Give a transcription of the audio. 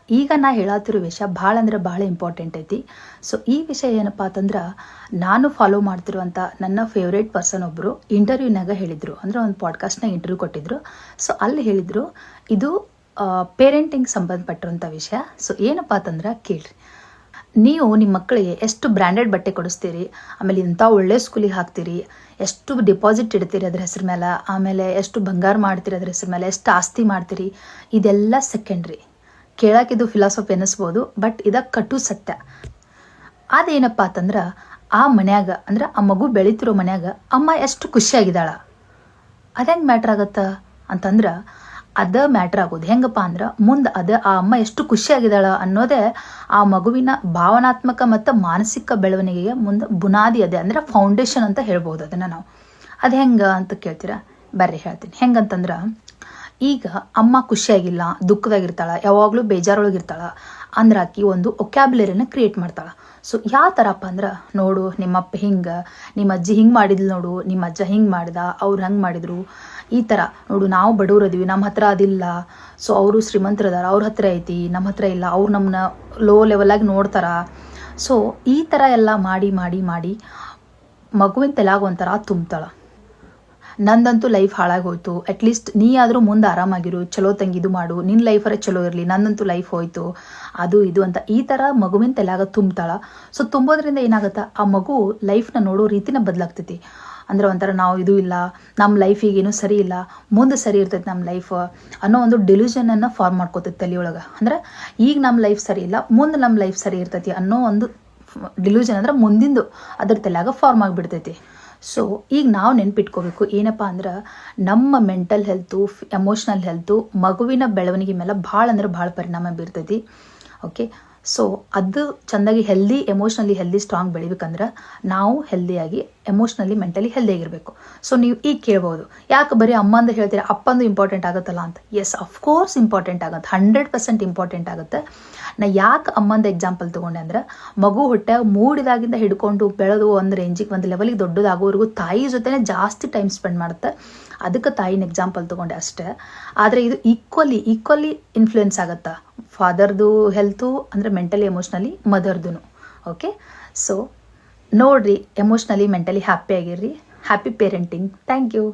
ಈಗ ನಾ ಹೇಳತ್ತಿರೋ ವಿಷಯ ಭಾಳ ಅಂದ್ರೆ ಭಾಳ ಇಂಪಾರ್ಟೆಂಟ್ ಐತಿ. ಸೊ ಈ ವಿಷಯ ಏನಪ್ಪ ಅಂತಂದ್ರೆ, ನಾನು ಫಾಲೋ ಮಾಡ್ತಿರುವಂಥ ನನ್ನ ಫೇವ್ರೇಟ್ ಪರ್ಸನ್ ಒಬ್ಬರು ಇಂಟರ್ವ್ಯೂನಾಗ ಹೇಳಿದರು. ಅಂದರೆ ಒಂದು ಪಾಡ್ಕಾಸ್ಟ್ನಾಗ ಇಂಟರ್ವ್ಯೂ ಕೊಟ್ಟಿದ್ರು. ಸೊ ಅಲ್ಲಿ ಹೇಳಿದರು, ಇದು ಪೇರೆಂಟಿಂಗ್ ಸಂಬಂಧಪಟ್ಟಿರುವಂಥ ವಿಷಯ. ಸೊ ಏನಪ್ಪ ಅಂತಂದ್ರೆ ಕೇಳ್ರಿ. ನೀವು ನಿಮ್ಮ ಮಕ್ಕಳಿಗೆ ಎಷ್ಟು ಬ್ರ್ಯಾಂಡೆಡ್ ಬಟ್ಟೆ ಕೊಡಿಸ್ತೀರಿ, ಆಮೇಲೆ ಇಂಥ ಒಳ್ಳೆ ಸ್ಕೂಲಿಗೆ ಹಾಕ್ತೀರಿ, ಎಷ್ಟು ಡಿಪಾಸಿಟ್ ಇಡ್ತೀರಿ ಅದ್ರ ಹೆಸ್ರ ಮೇಲೆ, ಆಮೇಲೆ ಎಷ್ಟು ಬಂಗಾರ ಮಾಡ್ತೀರಿ ಅದ್ರ ಹೆಸ್ರ ಮೇಲೆ, ಎಷ್ಟು ಆಸ್ತಿ ಮಾಡ್ತೀರಿ, ಇದೆಲ್ಲ ಸೆಕೆಂಡ್ರಿ. ಕೇಳಾಕಿದು ಫಿಲಾಸಫಿ ಅನ್ನಿಸ್ಬೋದು, ಬಟ್ ಇದಕ್ಕೆ ಕಟ್ಟು ಸತ್ಯ. ಅದೇನಪ್ಪ ಅಂತಂದ್ರೆ, ಆ ಮನ್ಯಾಗ ಅಂದ್ರೆ ಆ ಮಗು ಬೆಳೀತಿರೋ ಮನ್ಯಾಗ ಅಮ್ಮ ಎಷ್ಟು ಖುಷಿಯಾಗಿದ್ದಾಳ, ಅದು ಹೆಂಗೆ ಮ್ಯಾಟ್ರ್ ಆಗತ್ತ ಅಂತಂದ್ರೆ, ಅದ ಮ್ಯಾಟ್ರ್ ಆಗೋದು ಹೆಂಗಪ್ಪ ಅಂದ್ರೆ, ಮುಂದೆ ಆ ಅಮ್ಮ ಎಷ್ಟು ಖುಷಿಯಾಗಿದ್ದಾಳ ಅನ್ನೋದೇ ಆ ಮಗುವಿನ ಭಾವನಾತ್ಮಕ ಮತ್ತು ಮಾನಸಿಕ ಬೆಳವಣಿಗೆಗೆ ಮುಂದೆ ಬುನಾದಿ ಅದೇ, ಅಂದರೆ ಫೌಂಡೇಶನ್ ಅಂತ ಹೇಳ್ಬೋದು ಅದನ್ನು ನಾವು. ಅದು ಹೆಂಗೆ ಅಂತ ಕೇಳ್ತೀರಾ? ಬರ್ರಿ ಹೇಳ್ತೀನಿ. ಹೆಂಗಂತಂದ್ರೆ, ಈಗ ಅಮ್ಮ ಖುಷಿಯಾಗಿಲ್ಲ, ದುಃಖದಾಗಿರ್ತಾಳೆ, ಯಾವಾಗಲೂ ಬೇಜಾರೊಳಗಿರ್ತಾಳ ಅಂದ್ರೆ ಆಕಿ ಒಂದು ಒಕ್ಯಾಬ್ಯುಲರಿನ ಕ್ರಿಯೇಟ್ ಮಾಡ್ತಾಳೆ. ಸೊ ಯಾವ ಥರಪ್ಪ ಅಂದ್ರೆ, ನೋಡು ನಿಮ್ಮಪ್ಪ ಹಿಂಗೆ, ನಿಮ್ಮ ಅಜ್ಜಿ ಹಿಂಗೆ ಮಾಡಿದ್ಲು, ನೋಡು ನಿಮ್ಮ ಅಜ್ಜ ಹಿಂಗೆ ಮಾಡ್ದ, ಅವ್ರು ಹಂಗೆ ಮಾಡಿದ್ರು, ಈ ಥರ ನೋಡು ನಾವು ಬಡವ್ರದೀವಿ, ನಮ್ಮ ಹತ್ರ ಅದಿಲ್ಲ, ಸೊ ಅವರು ಶ್ರೀಮಂತರದಾರ, ಅವ್ರ ಹತ್ರ ಐತಿ, ನಮ್ಮ ಹತ್ರ ಇಲ್ಲ, ಅವ್ರು ನಮ್ಮನ್ನ ಲೋ ಲೆವೆಲಾಗಿ ನೋಡ್ತಾರ. ಸೊ ಈ ಥರ ಎಲ್ಲ ಮಾಡಿ ಮಾಡಿ ಮಾಡಿ ಮಗುವಿನ ತಲೆಯಾಗ ಒಂಥರ ತುಂಬ್ತಾಳೆ. ನಂದಂತೂ ಲೈಫ್ ಹಾಳಾಗಿ ಹೋಯ್ತು, ಅಟ್ಲೀಸ್ಟ್ ನೀ ಆದರೂ ಮುಂದೆ ಆರಾಮಾಗಿರು, ಚಲೋ ತಂಗಿ ಇದು ಮಾಡು, ನಿನ್ನ ಲೈಫರೇ ಚಲೋ ಇರಲಿ, ನಂದಂತೂ ಲೈಫ್ ಹೋಯ್ತು, ಅದು ಇದು ಅಂತ ಈ ಥರ ಮಗುವಿನ ತಲೆಯಾಗ ತುಂಬ್ತಾಳ. ಸೊ ತುಂಬೋದ್ರಿಂದ ಏನಾಗುತ್ತೆ, ಆ ಮಗು ಲೈಫ್ನ ನೋಡೋ ರೀತಿನ ಬದಲಾಗ್ತೈತಿ. ಅಂದ್ರೆ ಒಂಥರ ನಾವು ಇದು ಇಲ್ಲ, ನಮ್ಮ ಲೈಫ್ ಈಗೇನು ಸರಿ ಇಲ್ಲ, ಮುಂದೆ ಸರಿ ಇರ್ತೈತಿ ನಮ್ಮ ಲೈಫ್ ಅನ್ನೋ ಒಂದು ಡೆಲ್ಯೂಷನನ್ನು ಫಾರ್ಮ್ ಮಾಡ್ಕೋತೈತಿ ತಲೆಯೊಳಗೆ. ಅಂದ್ರೆ ಈಗ ನಮ್ಮ ಲೈಫ್ ಸರಿ ಇಲ್ಲ, ಮುಂದೆ ನಮ್ಮ ಲೈಫ್ ಸರಿ ಇರ್ತೈತಿ ಅನ್ನೋ ಒಂದು ಡೆಲ್ಯೂಷನ್ ಅಂದ್ರೆ ಮುಂದಿಂದು ಅದ್ರ ತಲೆಯಾಗ ಫಾರ್ಮ್ ಆಗಿಬಿಡ್ತೈತಿ. ಸೊ ಈಗ ನಾವು ನೆನ್ಪಿಟ್ಕೋಬೇಕು ಏನಪ್ಪ ಅಂದ್ರೆ, ನಮ್ಮ ಮೆಂಟಲ್ ಹೆಲ್ತು, ಎಮೋಷ್ನಲ್ ಹೆಲ್ತು ಮಗುವಿನ ಬೆಳವಣಿಗೆ ಮೇಲೆ ಭಾಳ ಅಂದ್ರೆ ಭಾಳ ಪರಿಣಾಮ ಬೀರ್ತೈತಿ. ಓಕೆ, ಸೊ ಅದು ಚೆಂದಾಗಿ ಹೆಲ್ದಿ, ಎಮೋಷ್ನಲಿ ಹೆಲ್ದಿ, ಸ್ಟ್ರಾಂಗ್ ಬೆಳಿಬೇಕಂದ್ರೆ ನಾವು ಹೆಲ್ದಿಯಾಗಿ, ಎಮೋಷ್ನಲಿ, ಮೆಂಟಲಿ ಹೆಲ್ದಿಯಾಗಿರಬೇಕು. ಸೊ ನೀವು ಈಗ ಕೇಳ್ಬೋದು, ಯಾಕೆ ಬರೀ ಅಮ್ಮಂದು ಹೇಳ್ತೀರಾ, ಅಪ್ಪಂದು ಇಂಪಾರ್ಟೆಂಟ್ ಆಗುತ್ತಲ್ಲ ಅಂತ. ಎಸ್, ಅಫ್ಕೋರ್ಸ್ ಇಂಪಾರ್ಟೆಂಟ್ ಆಗುತ್ತೆ, 100% ಇಂಪಾರ್ಟೆಂಟ್ ಆಗುತ್ತೆ. ನಾ ಯಾಕೆ ಅಮ್ಮಂದು ಎಕ್ಸಾಂಪಲ್ ತೊಗೊಂಡೆ ಅಂದ್ರೆ, ಮಗು ಹೊಟ್ಟೆ ಮೂಡಿದಾಗಿಂದ ಹಿಡ್ಕೊಂಡು ಬೆಳೆದು ಒಂದು ರೇಂಜಿಗೆ, ಒಂದು ಲೆವೆಲಿಗೆ ದೊಡ್ಡದಾಗೋವರೆಗೂ ತಾಯಿ ಜೊತೆನೇ ಜಾಸ್ತಿ ಟೈಮ್ ಸ್ಪೆಂಡ್ ಮಾಡುತ್ತೆ. ಅದಕ್ಕೆ ತಾಯಿನ ಎಕ್ಸಾಂಪಲ್ ತೊಗೊಂಡೆ ಅಷ್ಟೇ. ಆದರೆ ಇದು ಈಕ್ವಲಿ ಇನ್ಫ್ಲೂಯೆನ್ಸ್ ಆಗುತ್ತೆ, ಫಾದರ್ದು ಹೆಲ್ತು ಅಂದರೆ ಮೆಂಟಲಿ, ಎಮೋಷ್ನಲಿ, ಮದರ್ದು. ಓಕೆ, ಸೊ ನೋಡ್ರಿ, ಎಮೋಷ್ನಲಿ, ಮೆಂಟಲಿ ಹ್ಯಾಪಿ ಆಗಿರ್ರಿ. Happy parenting. Thank you.